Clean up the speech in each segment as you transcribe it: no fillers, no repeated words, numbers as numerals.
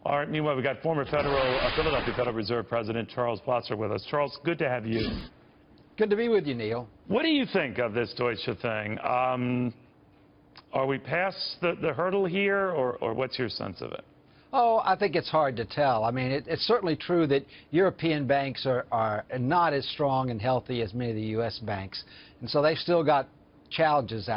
All right, meanwhile, we've got former Philadelphia Federal Reserve President Charles Plosser with us. Charles, good to have you. Good to be with you, Neil. What do you think of this Deutsche thing? Are we past the hurdle here, or what's your sense of it? Oh, I think it's hard to tell. I mean, it's certainly true that European banks are not as strong and healthy as many of the U.S. banks, and so they've still got challenges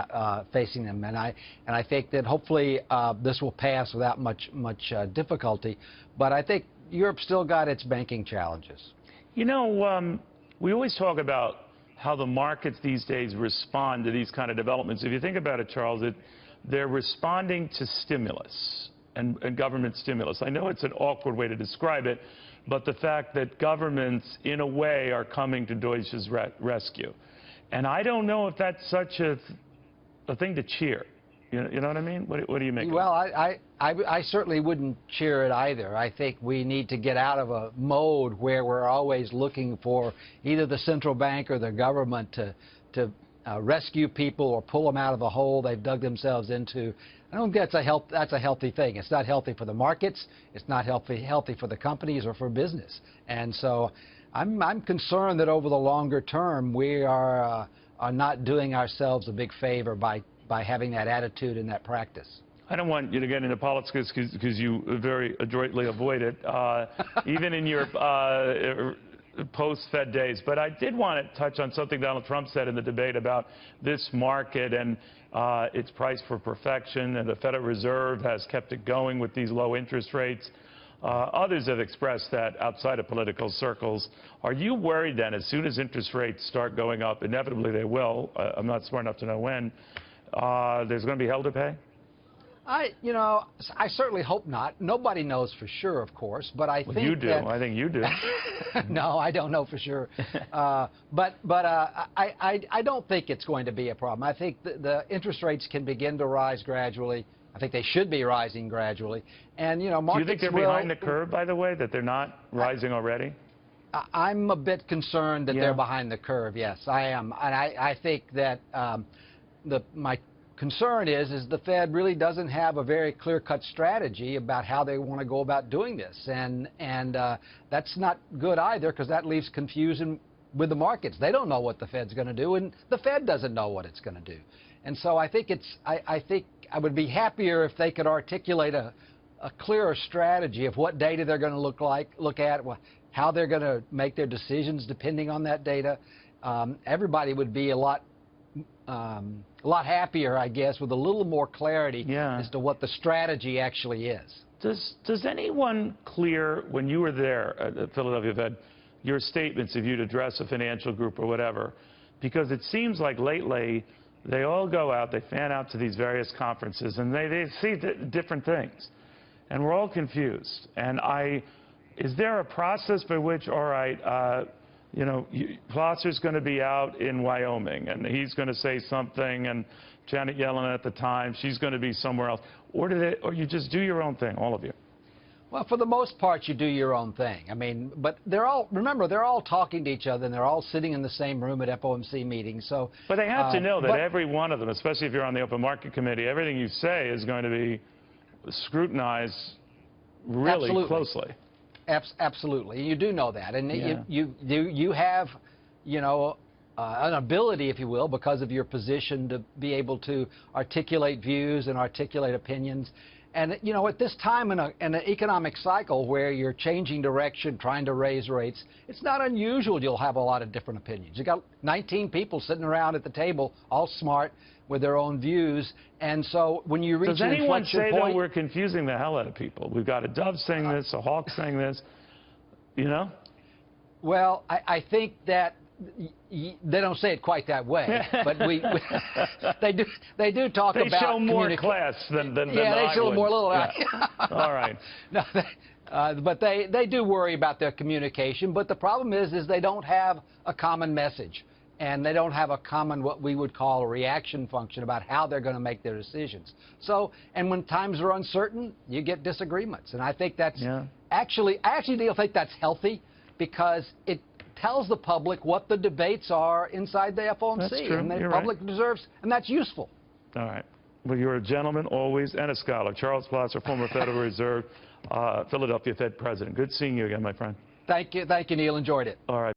facing them. And I think that hopefully this will pass without much difficulty. But I think Europe's still got its banking challenges. You know, we always talk about how the markets these days respond to these kind of developments. If you think about it, Charles, they're responding to stimulus and government stimulus. I know it's an awkward way to describe it, but the fact that governments, in a way, are coming to Deutsche's rescue. And I don't know if that's such a thing to cheer. You know what I mean? What do you make well, of it? I certainly wouldn't cheer it either. I think we need to get out of a mode where we're always looking for either the central bank or the government to rescue people or pull them out of the hole they've dug themselves into. I don't think that's a healthy thing. It's not healthy for the markets. It's not healthy for the companies or for business. And so I'm concerned that over the longer term we are not doing ourselves a big favor by having that attitude and that practice. I don't want you to get into politics because you very adroitly avoid it, even in your post-Fed days. But I did want to touch on something Donald Trump said in the debate about this market and its price for perfection, and the Federal Reserve has kept it going with these low interest rates. Others have expressed that outside of political circles. Are you worried then, as soon as interest rates start going up, inevitably they will, I'm not smart enough to know when, there's going to be hell to pay? I certainly hope not. Nobody knows for sure, of course, but I think you do. I think you do. No, I don't know for sure. But I don't think it's going to be a problem. I think the interest rates can begin to rise gradually. I think they should be rising gradually. And, markets do you think they're behind the curve, by the way, that they're not rising already? I'm a bit concerned that they're behind the curve, yes, I am. And I think that my concern is the Fed really doesn't have a very clear-cut strategy about how they want to go about doing this. And that's not good either, because that leaves confusion with the markets. They don't know what the Fed's going to do, and the Fed doesn't know what it's going to do. And so I think I would be happier if they could articulate a clearer strategy of what data they're going to look at, how they're going to make their decisions depending on that data. Everybody would be a lot happier, I guess, with a little more clarity as to what the strategy actually is. Does anyone clear, when you were there at the Philadelphia Fed, your statements if you'd address a financial group or whatever? Because it seems like lately they all go out, they fan out to these various conferences, and they see different things. And we're all confused. And is there a process by which, all right, Plosser's going to be out in Wyoming, and he's going to say something, and Janet Yellen at the time, she's going to be somewhere else. Or you just do your own thing, all of you? Well, for the most part, you do your own thing. I mean, but remember, they're all talking to each other, and they're all sitting in the same room at FOMC meetings. So, but they have to know that every one of them, especially if you're on the Open Market Committee, everything you say is going to be scrutinized really closely. Absolutely. You do know that. And you have, an ability, if you will, because of your position to be able to articulate views and articulate opinions. And, at this time in an economic cycle where you're changing direction, trying to raise rates, it's not unusual you'll have a lot of different opinions. You got 19 people sitting around at the table, all smart, with their own views. And so when you reach an inflection point... Does anyone say that we're confusing the hell out of people? We've got a dove saying this, a hawk saying this, Well, I think that they don't say it quite that way, but they do talk about... They show more class than they show more little... All right. No, but they do worry about their communication, but the problem is they don't have a common message, and they don't have a common, what we would call a reaction function about how they're going to make their decisions. So, and when times are uncertain, you get disagreements, and I think that's I actually think that's healthy, because it tells the public what the debates are inside the FOMC. That's true. And the public deserves, and that's useful. All right. Well, you're a gentleman always and a scholar. Charles Plosser, former Federal Reserve. Philadelphia Fed president. Good seeing you again, my friend. Thank you, Neil. Enjoyed it. All right.